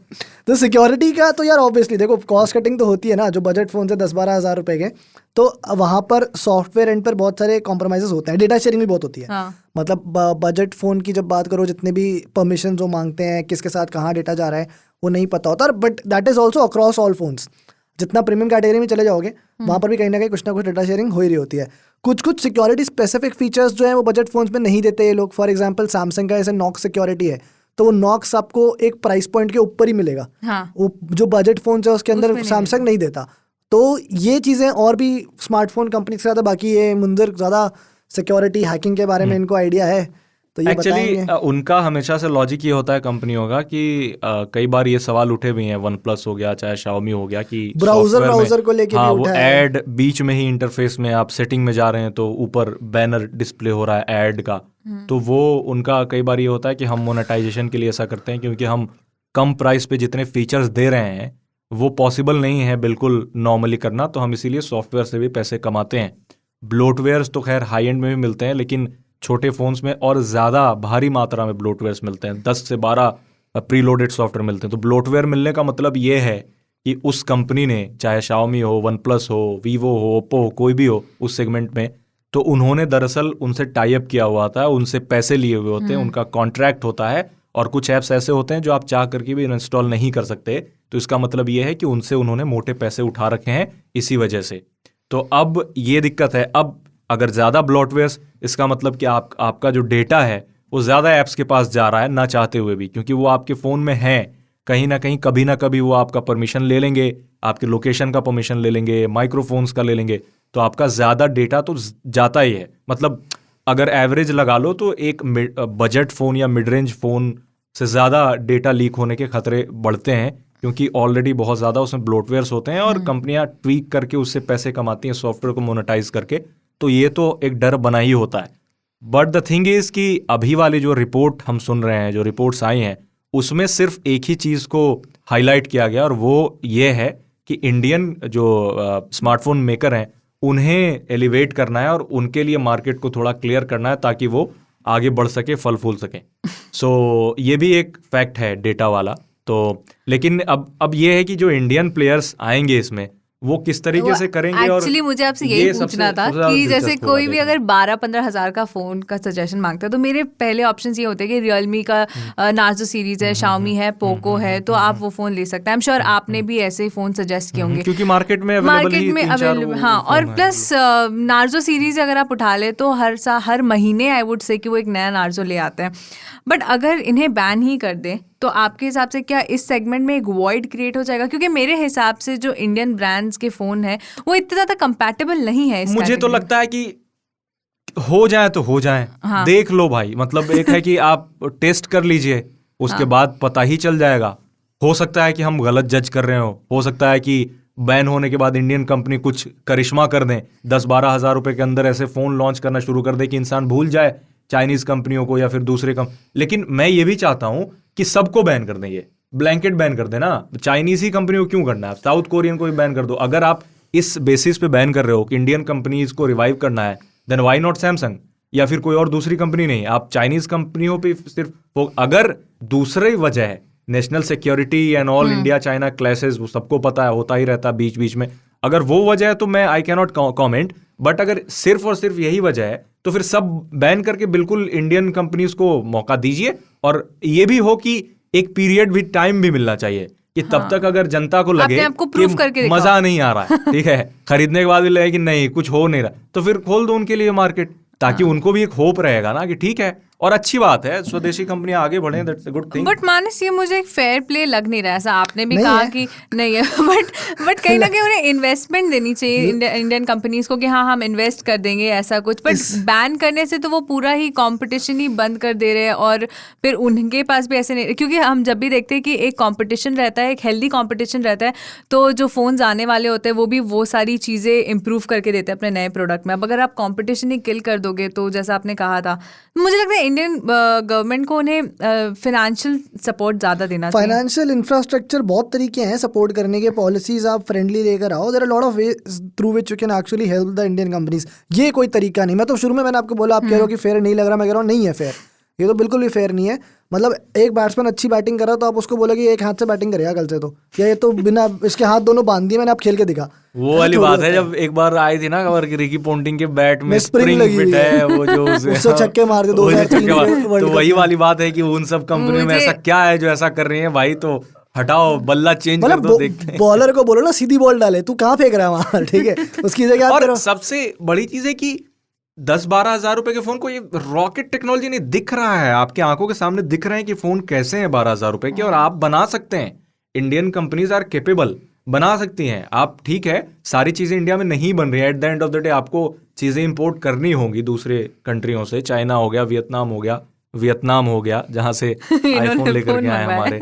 तो सिक्योरिटी का तो यार ऑब्वियसली देखो कॉस्ट कटिंग तो होती है ना, जो बजट फ़ोन से 10-12 हज़ार रुपए के, तो वहाँ पर सॉफ्टवेयर एंड पर बहुत सारे कॉम्प्रोमाइज़ होते हैं, डेटा शेयरिंग भी बहुत होती है। हाँ। मतलब बजट फ़ोन की जब बात करो, जितने भी परमिशन जो मांगते हैं, किसके साथ कहाँ डेटा जा रहा है वो नहीं पता होता। But that is also across all phones. जितना प्रीमियम कैटेगरी में चले जाओगे वहाँ पर भी कहीं ना कहीं कुछ ना कुछ डेटा शेयरिंग हो ही रही होती है। कुछ सिक्योरिटी स्पेसिफिक फीचर्स जो है वो बजट फोन्स में नहीं देते ये लोग। फॉर एग्जांपल सैमसंग का जैसे नॉक्स सिक्योरिटी है, तो वो नॉक्स आपको एक प्राइस पॉइंट के ऊपर ही मिलेगा। हाँ। वो जो बजट फोन है उसके अंदर सैमसंग नहीं देता। तो ये चीज़ें और भी स्मार्टफोन कंपनी से ज़्यादा, बाकी ये मुंजर ज़्यादा सिक्योरिटी हैकिंग के बारे में इनको आइडिया है, तो ये
एक्चुअली उनका हमेशा से लॉजिक ये होता है कंपनियों का कि कई बार ये सवाल उठे भी हैं, वन प्लस हो गया चाहे शाओमी हो गया, कि
ब्राउजर को लेके
हाँ, वो ऐड बीच में ही इंटरफेस में आप सेटिंग में जा रहे हैं तो ऊपर बैनर डिस्प्ले हो रहा है ऐड का, तो वो उनका कई बार ये होता है कि हम मोनेटाइजेशन के लिए ऐसा करते हैं, क्योंकि हम कम प्राइस पे जितने फीचर्स दे रहे हैं वो पॉसिबल नहीं है बिल्कुल नॉर्मली करना, तो हम इसीलिए सॉफ्टवेयर से भी पैसे कमाते हैं। ब्लोटवेयर्स तो खैर हाई एंड में भी मिलते हैं, लेकिन छोटे फोन्स में और ज़्यादा भारी मात्रा में ब्लोटवेयर मिलते हैं, 10 से 12 प्रीलोडेड सॉफ्टवेयर मिलते हैं। तो ब्लोटवेयर मिलने का मतलब ये है कि उस कंपनी ने, चाहे Xiaomi हो, OnePlus हो, Vivo हो, Oppo हो, कोई भी हो उस सेगमेंट में, तो उन्होंने दरअसल उनसे टाई अप किया हुआ था, उनसे पैसे लिए हुए होते हैं, उनका कॉन्ट्रैक्ट होता है। और कुछ ऐप्स ऐसे होते हैं जो आप चाह करके भी इंस्टॉल नहीं कर सकते, तो इसका मतलब ये है कि उनसे उन्होंने मोटे पैसे उठा रखे हैं इसी वजह से। तो अब ये दिक्कत है, अब अगर ज़्यादा ब्लोटवेयर, इसका मतलब कि आपका जो डेटा है वो ज़्यादा ऐप्स के पास जा रहा है ना चाहते हुए भी, क्योंकि वो आपके फ़ोन में है, कहीं ना कहीं कभी ना कभी वो आपका परमिशन ले लेंगे, आपके लोकेशन का परमिशन ले लेंगे, माइक्रोफोन्स का ले लेंगे, तो आपका ज़्यादा डेटा तो जाता ही है। मतलब अगर एवरेज लगा लो तो एक बजट फ़ोन या मिड रेंज फ़ोन से ज़्यादा डेटा लीक होने के खतरे बढ़ते हैं, क्योंकि ऑलरेडी बहुत ज़्यादा उसमें ब्लोटवेयर्स होते हैं और कंपनियां ट्वीक करके उससे पैसे कमाती हैं सॉफ्टवेयर को मोनेटाइज करके। तो ये तो एक डर बना ही होता है। बट द थिंग इज़ कि अभी वाली जो रिपोर्ट हम सुन रहे हैं, जो रिपोर्ट्स आई हैं, उसमें सिर्फ एक ही चीज़ को हाईलाइट किया गया और वो ये है कि इंडियन जो स्मार्टफोन मेकर हैं उन्हें एलिवेट करना है और उनके लिए मार्केट को थोड़ा क्लियर करना है ताकि वो आगे बढ़ सके, फल फूल सके। सो ये भी एक फैक्ट है डेटा वाला। तो लेकिन अब ये है कि जो इंडियन प्लेयर्स आएंगे इसमें वो किस तरीके से करेंगे।
एक्चुअली मुझे आपसे यही पूछना था कि जैसे कोई भी अगर 12-15 हज़ार का फ़ोन का सजेशन मांगता है तो मेरे पहले ऑप्शंस ये होते हैं कि रियलमी का नार्जो सीरीज़ है, Xiaomi है, पोको है, तो आप वो फ़ोन ले सकते हैं। आई एम श्योर आपने भी ऐसे ही फ़ोन सजेस्ट किए होंगे
क्योंकि मार्केट में अवेलेबल।
हाँ, और प्लस नार्जो सीरीज़ अगर आप उठा ले तो हर महीने आई वुड से कि वो एक नया नार्जो ले आते हैं। बट अगर इन्हें बैन ही कर दें तो आपके हिसाब से क्या इस सेगमेंट में एक वॉइड क्रिएट हो जाएगा? क्योंकि मेरे हिसाब से जो इंडियन ब्रांड्स के फ़ोन है वो इतने ज़्यादा कंपैटिबल नहीं है।
मुझे तो लगता है कि हो जाए तो हो जाए। हाँ। देख लो भाई, मतलब एक है कि आप टेस्ट कर लीजिए, उसके बाद पता ही चल जाएगा। हो सकता है कि हम गलत जज कर रहे हो सकता है कि बैन होने के बाद इंडियन कंपनी कुछ करिश्मा कर दें, 10-12 हज़ार रुपए के अंदर ऐसे फ़ोन लॉन्च करना शुरू कर दे कि इंसान भूल जाए चाइनीज़ कंपनियों को या फिर दूसरे लेकिन मैं ये भी चाहता हूँ कि सबको बैन कर दें, ये ब्लैंकेट बैन कर देना। चाइनीज़ ही कंपनियों को क्यों करना है, साउथ कोरियन को भी बैन कर दो। अगर आप इस बेसिस पे बैन कर रहे हो कि इंडियन कंपनीज को रिवाइव करना है, देन व्हाई नॉट सैमसंग या फिर कोई और दूसरी कंपनी नहीं, आप चाइनीज़ कंपनियों पे सिर्फ। अगर दूसरी वजह है national security and all India China clashes, वो सबको पता है, होता ही रहता है बीच बीच में, अगर वो वजह है तो मैं I can not comment. But अगर सिर्फ और सिर्फ यही वजह है तो फिर सब बैन करके बिल्कुल इंडियन कंपनीज को मौका दीजिए। और ये भी हो कि एक पीरियड भी, टाइम भी मिलना चाहिए कि तब तक अगर जनता को लगे कि मजा नहीं आ रहा है, ठीक है, खरीदने के बाद भी लगे कि नहीं कुछ हो नहीं रहा, तो फिर खोल दो उनके लिए मार्केट, ताकि उनको भी एक होप रहेगा ना कि ठीक है। और अच्छी बात है स्वदेशी कंपनियां आगे बढ़े, that's a good thing.
But Manas, ये मुझे एक फेयर प्ले लग नहीं रहा है। ऐसा आपने भी कहा कि नहीं है, बट कहीं ना कहीं उन्हें इन्वेस्टमेंट देनी चाहिए इंडियन कंपनीज को कि हाँ हम इन्वेस्ट कर देंगे ऐसा कुछ। बट बैन करने से तो वो पूरा ही कंपटीशन ही बंद कर दे रहे हैं और फिर उनके पास भी ऐसे नहीं, क्योंकि हम जब भी देखते हैं कि एक कंपटीशन रहता है, एक हेल्दी कंपटीशन रहता है, तो जो फोन्स आने वाले होते हैं वो भी वो सारी चीज़ें इंप्रूव करके देते हैं अपने नए प्रोडक्ट में। अब अगर आप कंपटीशन ही किल कर दोगे तो जैसा आपने कहा था, मुझे लगता है इंडियन गवर्नमेंट को उन्हें फाइनेंशियल सपोर्ट ज़्यादा देना चाहिए।
फाइनेंशियल इंफ्रास्ट्रक्चर बहुत तरीके हैं सपोर्ट करने के, पॉलिसीज आप फ्रेंडली लेकर आओ, there are lot of ways through which you can actually help the Indian companies. ये कोई तरीका नहीं। मैं तो शुरू में मैंने आपको बोला, आप कह रहे हो कि फेयर नहीं लग रहा, मैं कह रहा हूँ नहीं है फेयर, ये तो बिल्कुल भी फेयर नहीं है। मतलब एक बैट्समैन अच्छी बैटिंग कर रहा तो आप उसको बोलोगे एक हाथ से बैटिंग करेगा कल से, तो या ये तो बिना इसके हाथ दोनों बांध दिए, मैंने आप खेल के दिखा।
वो वाली बात है जब एक बार आई थी ना खबर कि रिकी पोंटिंग के बैट में स्प्रिंग फिट है, वो जो
उससे छक्के मार दे 2003
तो वही वाली बात है कि उन सब कंपनियों में ऐसा क्या है जो ऐसा कर रही है भाई, तो हटाओ, बल्ला चेंज कर दो, देखते हैं।
बॉलर को बोलो ना सीधी बॉल डाले, तू कहाँ फेंक रहा है वहां, ठीक है, उसकी जगह।
और सबसे बड़ी चीज है कि 10-12 हज़ार रुपए के फोन को ये रॉकेट टेक्नोलॉजी नहीं दिख रहा है, आपके आंखों के सामने दिख रहे हैं कि फोन कैसे हैं 12 हज़ार रुपए के, और आप बना सकते हैं। इंडियन कंपनीज आर केपेबल, बना सकती हैं आप। ठीक है, सारी चीजें इंडिया में नहीं बन रही है, at the end of the day आपको चीजें इंपोर्ट करनी होंगी दूसरे कंट्रियों से, चाइना हो गया, वियतनाम हो गया जहां से आईफोन लेकर के आए हमारे,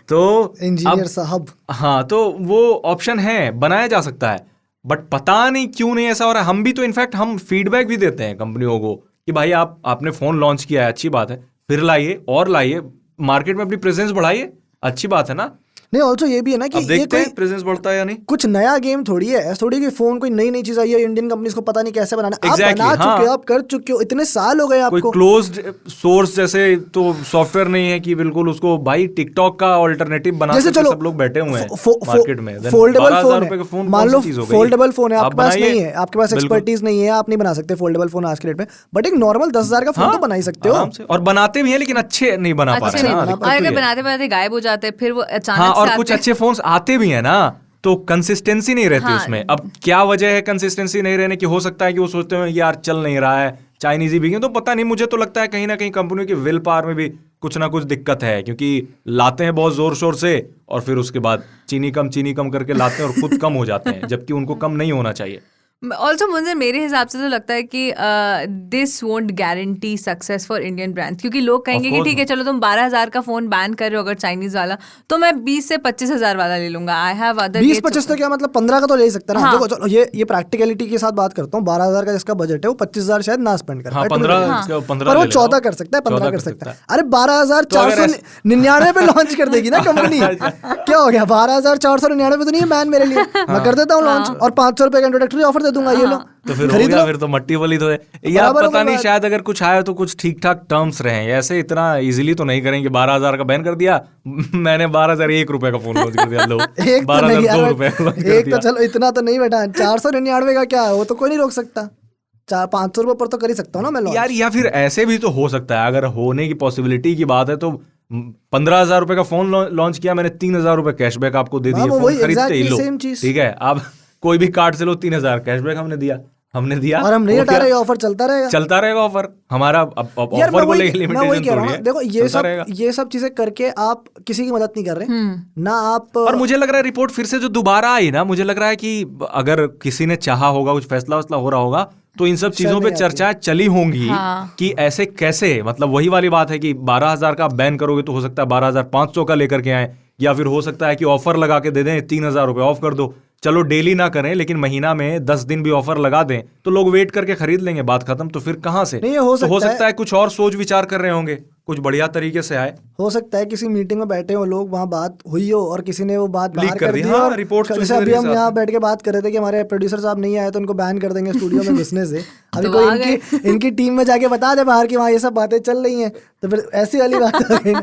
तो
इंजीनियर साहब।
हाँ, तो वो ऑप्शन है, बनाया जा सकता है, बट पता नहीं क्यों नहीं ऐसा हो रहा है। हम भी तो इनफैक्ट हम फीडबैक भी देते हैं कंपनियों को कि भाई आपने फोन लॉन्च किया है, अच्छी बात है, फिर लाइए और लाइए, मार्केट में अपनी प्रेजेंस बढ़ाइए, अच्छी बात है ना।
नहीं ऑल्सो ये भी है ना कि
अब देखते हैं प्रेजेंस बढ़ता है या नहीं।
कुछ नया गेम थोड़ी है, ऐसा थोड़ी कि फोन कोई नई चीज आई है इंडियन कंपनीज को पता नहीं कैसे बनाना। आप बना चुके हो, आप कर चुके हो, इतने साल हो गए आपको।
कोई क्लोज्ड सोर्स जैसे तो सॉफ्टवेयर नहीं है कि बिल्कुल उसको भाई टिकटॉक का ऑल्टरनेटिव बना के सब लोग बैठे हुए हैं मार्केट में।
फोल्डेबल फोन, मान लो फोल्डेबल फोन है, आपके पास नहीं है, आपके पास एक्सपर्टीज नहीं है, आप नहीं बना सकते फोल्डेबल फोन आज के डेट में, बट एक नॉर्मल 10,000 का फोन तो बना ही सकते हो।
और बनाते भी हैं लेकिन अच्छे नहीं बना पा रहे हैं।
अगर बनाते बनाते गायब हो जाते फिर वो अचानक
हाँ, और कुछ अच्छे फोन्स आते भी हैं ना, तो कंसिस्टेंसी नहीं रहती उसमें। अब क्या वजह है कंसिस्टेंसी नहीं रहने की? हो सकता है कि वो सोचते हैं यार चल नहीं रहा है, चाइनीज भी, तो पता नहीं, मुझे तो लगता है कहीं ना कहीं कंपनियों की विल पावर में भी कुछ ना कुछ दिक्कत है, क्योंकि लाते हैं बहुत जोर शोर से और फिर उसके बाद चीनी कम करके लाते हैं और खुद कम हो जाते हैं, जबकि उनको कम नहीं होना चाहिए।
ऑल्सो मुझे मेरे हिसाब से तो लगता है कि this won't guarantee success for Indian brands, क्योंकि लोग कहेंगे कि ठीक है चलो तुम 12,000 का फोन बैन कर रहे हो अगर चाइनीज वाला, तो मैं 20 से 25,000 वाला ले लूंगा। आई हैव अदर
20-25 तो क्या मतलब 15 का तो ले ही सकता है ना। देखो चलो ये प्रैक्टिकलिटी के साथ बात करता हूँ, 12,000 का जिसका बजट है वो 25,000 शायद ना स्पेंड कर, 15 पर वो 14 कर सकता है, 15 कर सकता है। अरे 12,499 पे लॉन्च कर देगी ना कंपनी, क्या हो गया? 12,499 पे तो नहीं है बैन मेरे लिए, मैं कर देता हूँ लॉन्च और 500 रुपए का इंट्रोडक्टरी ऑफर दे दूंगा, ये लो
तो फिर हो गया, फिर तो मट्टी वाली तो है यार। पता नहीं शायद अगर कुछ आया तो कुछ ठीक ठाक टर्म्स रहे, ऐसे इतना इजीली तो नहीं करेंगे। 12,000 का बैन कर दिया, मैंने 12,001 रुपए का फोन लॉन्च कर दिया, लो 12,002 रुपए
एक तो चलो इतना तो नहीं बेटा, 499 का क्या है, वो तो कोई नहीं रोक सकता। 500 रुपए पर तो कर ही सकता हूँ ना मैं
यार। या फिर ऐसे भी तो हो सकता है, अगर होने की पॉसिबिलिटी की बात है तो 15,000 रुपए का फोन लॉन्च किया मैंने, 3,000 रुपए कैशबैक आपको दे दिए, फोन खरीदते ही लो, ठीक है। अब कोई भी कार्ड से लो, 3,000 कैशबैक हमने दिया और
हम नहीं हटा रहे, ऑफर चलता रहेगा
ऑफर हमारा। ऑफर को लेके लिमिटेशन थोड़ी है।
देखो ये सब चीजें करके आप किसी की मदद नहीं कर रहे ना आप।
और मुझे लग रहा है रिपोर्ट फिर से जो दोबारा आई ना, मुझे लग रहा है कि अगर किसी ने चाहा होगा, कुछ फैसला हो रहा होगा, तो इन सब चीजों पे चर्चाएं चली होंगी कि ऐसे कैसे, मतलब वही वाली बात है कि 12,000 का बैन करोगे तो हो सकता है 12,500 का लेकर के आए, या फिर हो सकता है कि ऑफर लगा के दे दें, 3,000 रुपए ऑफ कर दो। चलो डेली ना करें लेकिन महीना में 10 दिन भी ऑफर लगा दें तो लोग वेट करके खरीद लेंगे, बात खत्म। तो फिर कहां से?
नहीं, हो
सकता है कुछ और सोच विचार कर रहे होंगे, कुछ बढ़िया तरीके से आए।
हो सकता है किसी मीटिंग में बैठे हो लोग, वहाँ बात हुई हो और किसी ने वो बात बाहर कर दी और
रिपोर्ट।
जैसे अभी हम यहाँ बैठ के बात कर रहे थे कि हमारे प्रोड्यूसर साहब नहीं आए तो उनको बैन कर देंगे स्टूडियो में घुसने से। अभी कोई इनकी टीम में जाके बता दे बाहर की वहाँ ये सब बातें चल रही हैं, तो फिर ऐसी वाली बात हो गई।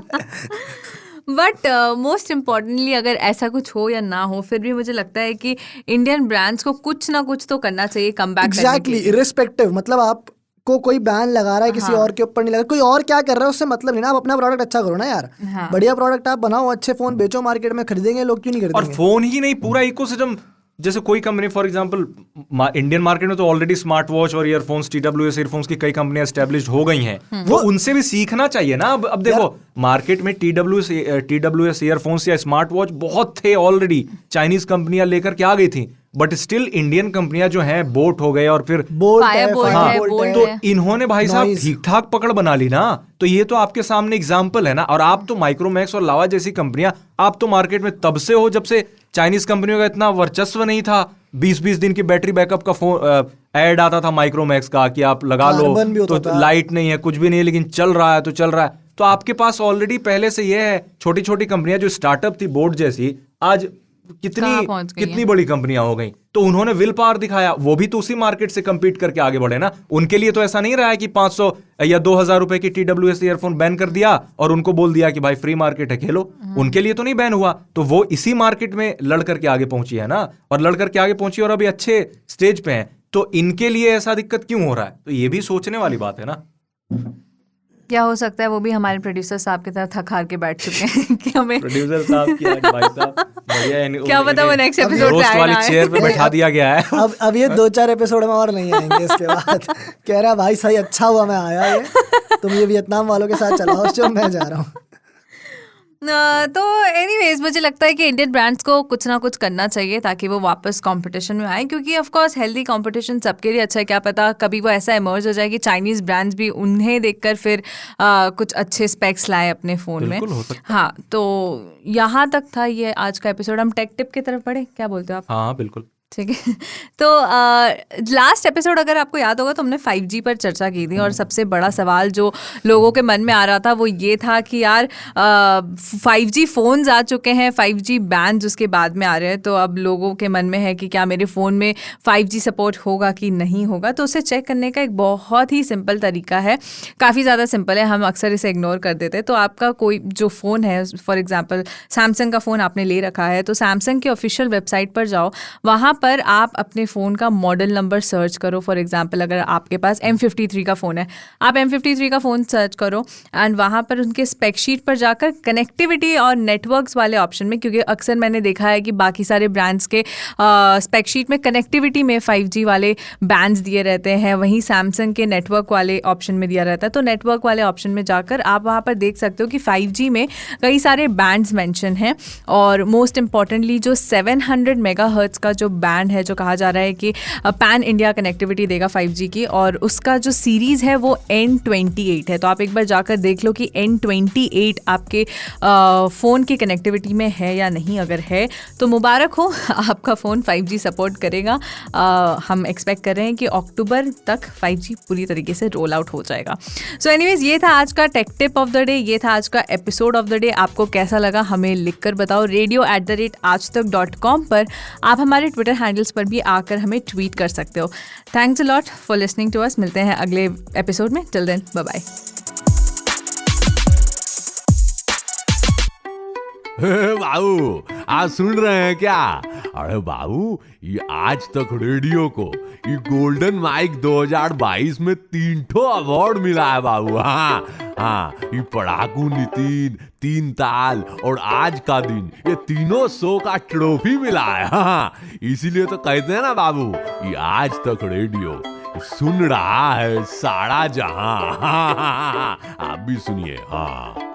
बट मोस्ट इम्पॉर्टेंटली अगर ऐसा कुछ हो या ना हो, फिर भी मुझे लगता है कि इंडियन ब्रांड्स को कुछ ना कुछ तो करना चाहिए कम बैक।
एग्जैक्टली, इर्रिस्पेक्टिव, मतलब आपको कोई बैन लगा रहा है किसी और के ऊपर नहीं लगा, कोई और क्या कर रहा है उससे मतलब नहीं ना, आप अपना प्रोडक्ट अच्छा करो ना यार। बढ़िया प्रोडक्ट आप बनाओ, अच्छे फोन बेचो, मार्केट में खरीदेंगे लोग, क्यों नहीं खरीदेंगे?
और फोन ही नहीं, पूरा इकोसिस्टम। जैसे कोई company for example Indian market में तो ऑलरेडी स्मार्ट वॉच और ईयरफोन्स, TWS ईयरफोन्स की कई कंपनियां एस्टेब्लिश्ड हो गई हैं, वो उनसे भी सीखना चाहिए ना। अब देखो मार्केट में TWS ईयरफोन्स या स्मार्ट वॉच बहुत थे ऑलरेडी, चाइनीज कंपनियां लेकर के आ गई थी, बट स्टिल इंडियन कंपनियां जो हैं, बोट हो गए और फिर तो इन्होंने भाई साहब ठीक ठाक पकड़ बना ली ना। तो ये तो आपके सामने एग्जाम्पल है ना। और आप तो माइक्रोमैक्स और लावा जैसी कंपनियां, आप तो मार्केट में तब से हो जब से चाइनीज कंपनियों का इतना वर्चस्व नहीं था। 20-20 दिन की बैटरी बैकअप का फोन ऐड आता था माइक्रोमैक्स का कि आप लगा लो, तो लाइट नहीं है, कुछ भी नहीं है, लेकिन चल रहा है तो चल रहा है। तो आपके पास ऑलरेडी पहले से ये है। छोटी छोटी कंपनियां जो स्टार्टअप थी बोट जैसी, आज कितनी बड़ी कंपनियां हो गई। तो उन्होंने विल पावर दिखाया, वो भी तो उसी मार्केट से कंपीट करके आगे बढ़े ना। उनके लिए तो ऐसा नहीं रहा है कि 500 या 2,000 रुपए की TWS ईयरफोन बैन कर दिया और उनको बोल दिया कि भाई फ्री मार्केट है, खेलो। उनके लिए तो नहीं बैन हुआ, तो वो इसी मार्केट में लड़ करके आगे पहुंची है ना, और लड़ करके आगे पहुंची और अभी अच्छे स्टेज पे है। तो इनके लिए ऐसा दिक्कत क्यों हो रहा है? तो ये भी सोचने वाली बात है ना।
क्या हो सकता है वो भी हमारे प्रोड्यूसर साहब की तरह थक हार के बैठ चुके हैं कि हमें
प्रोड्यूसर साहब की भाई साहब बढ़िया,
क्या पता वो नेक्स्ट एपिसोड
रोस्ट वाली चेयर पे बैठा दिया गया है।
अब ये 2-4 एपिसोड में और नहीं आएंगे इसके बाद। कह रहा भाई सही अच्छा हुआ मैं आया, ये तुम ये वियतनाम वालों के साथ चलाओ जो मैं जा रहा हूँ।
तो एनीवेज मुझे लगता है कि इंडियन ब्रांड्स को कुछ ना कुछ करना चाहिए ताकि वो वापस कंपटीशन में आए, क्योंकि ऑफ कोर्स हेल्दी कंपटीशन सबके लिए अच्छा है। क्या पता कभी वो ऐसा इमर्ज हो जाए कि चाइनीज ब्रांड्स भी उन्हें देखकर फिर कुछ अच्छे स्पेक्स लाए अपने फ़ोन में। हाँ, तो यहाँ तक था ये आज का एपिसोड। हम टेक टिप की तरफ बढ़े, क्या बोलते हो आप?
हाँ बिल्कुल।
ठीक है। तो लास्ट एपिसोड अगर आपको याद होगा तो हमने 5G पर चर्चा की थी और सबसे बड़ा सवाल जो लोगों के मन में आ रहा था वो ये था कि यार 5G फ़ोन्स आ चुके हैं, 5G बैंड उसके बाद में आ रहे हैं, तो अब लोगों के मन में है कि क्या मेरे फ़ोन में 5G सपोर्ट होगा कि नहीं होगा। तो उसे चेक करने का एक बहुत ही सिंपल तरीका है, काफ़ी ज़्यादा सिंपल है, हम अक्सर इसे इग्नोर कर देते हैं। तो आपका कोई जो फ़ोन है, फॉर एग्जाम्पल सैमसंग का फ़ोन आपने ले रखा है, तो सैमसंग के ऑफिशियल वेबसाइट पर जाओ, वहाँ पर आप अपने फ़ोन का मॉडल नंबर सर्च करो। फॉर एग्जांपल अगर आपके पास M53 का फ़ोन है, आप M53 का फ़ोन सर्च करो एंड वहाँ पर उनके स्पेक शीट पर जाकर कनेक्टिविटी और नेटवर्क्स वाले ऑप्शन में, क्योंकि अक्सर मैंने देखा है कि बाकी सारे ब्रांड्स के स्पेक शीट में कनेक्टिविटी में 5G वाले बैंड्स दिए रहते हैं, वहीं सैमसंग के नेटवर्क वाले ऑप्शन में दिया रहता है। तो नेटवर्क वाले ऑप्शन में जाकर आप वहाँ पर देख सकते हो कि 5G में कई सारे बैंड्स मेंशन हैं और मोस्ट इम्पॉर्टेंटली जो 700 मेगाहर्ट्ज़ का जो बैंड है, जो कहा जा रहा है कि पैन इंडिया कनेक्टिविटी देगा 5G की, और उसका जो सीरीज़ है वो N28 है। तो आप एक बार जाकर देख लो कि N28 आपके फ़ोन की कनेक्टिविटी में है या नहीं। अगर है तो मुबारक हो, आपका फ़ोन 5G सपोर्ट करेगा। हम एक्सपेक्ट कर रहे हैं कि अक्टूबर तक 5G पूरी तरीके से रोल आउट हो जाएगा। सो एनीवेज, ये था आज का take tip of the day, ये था आज का एपिसोड ऑफ द डे। आपको कैसा लगा हमें लिखकर बताओ। radio@aajtak.com पर आप हमारे ट्विटर हैंडल्स पर भी आकर हमें ट्वीट कर सकते हो। Thanks a lot for listening to us. मिलते हैं अगले एपिसोड में। Till then, bye bye.
बाबू आप सुन रहे हैं क्या? अरे बाबू, ये आज तक रेडियो को ये गोल्डन माइक 2022 में 3 अवार्ड मिला है बाबू। हाँ, ये पढ़ाकू नितिन, 3 ताल और आज का दिन, ये तीनों शो का ट्रॉफी मिला है। हाँ, इसीलिए तो कहते हैं ना बाबू, ये आज तक रेडियो सुन रहा है सारा जहां। आप भी सुनिए। हाँ।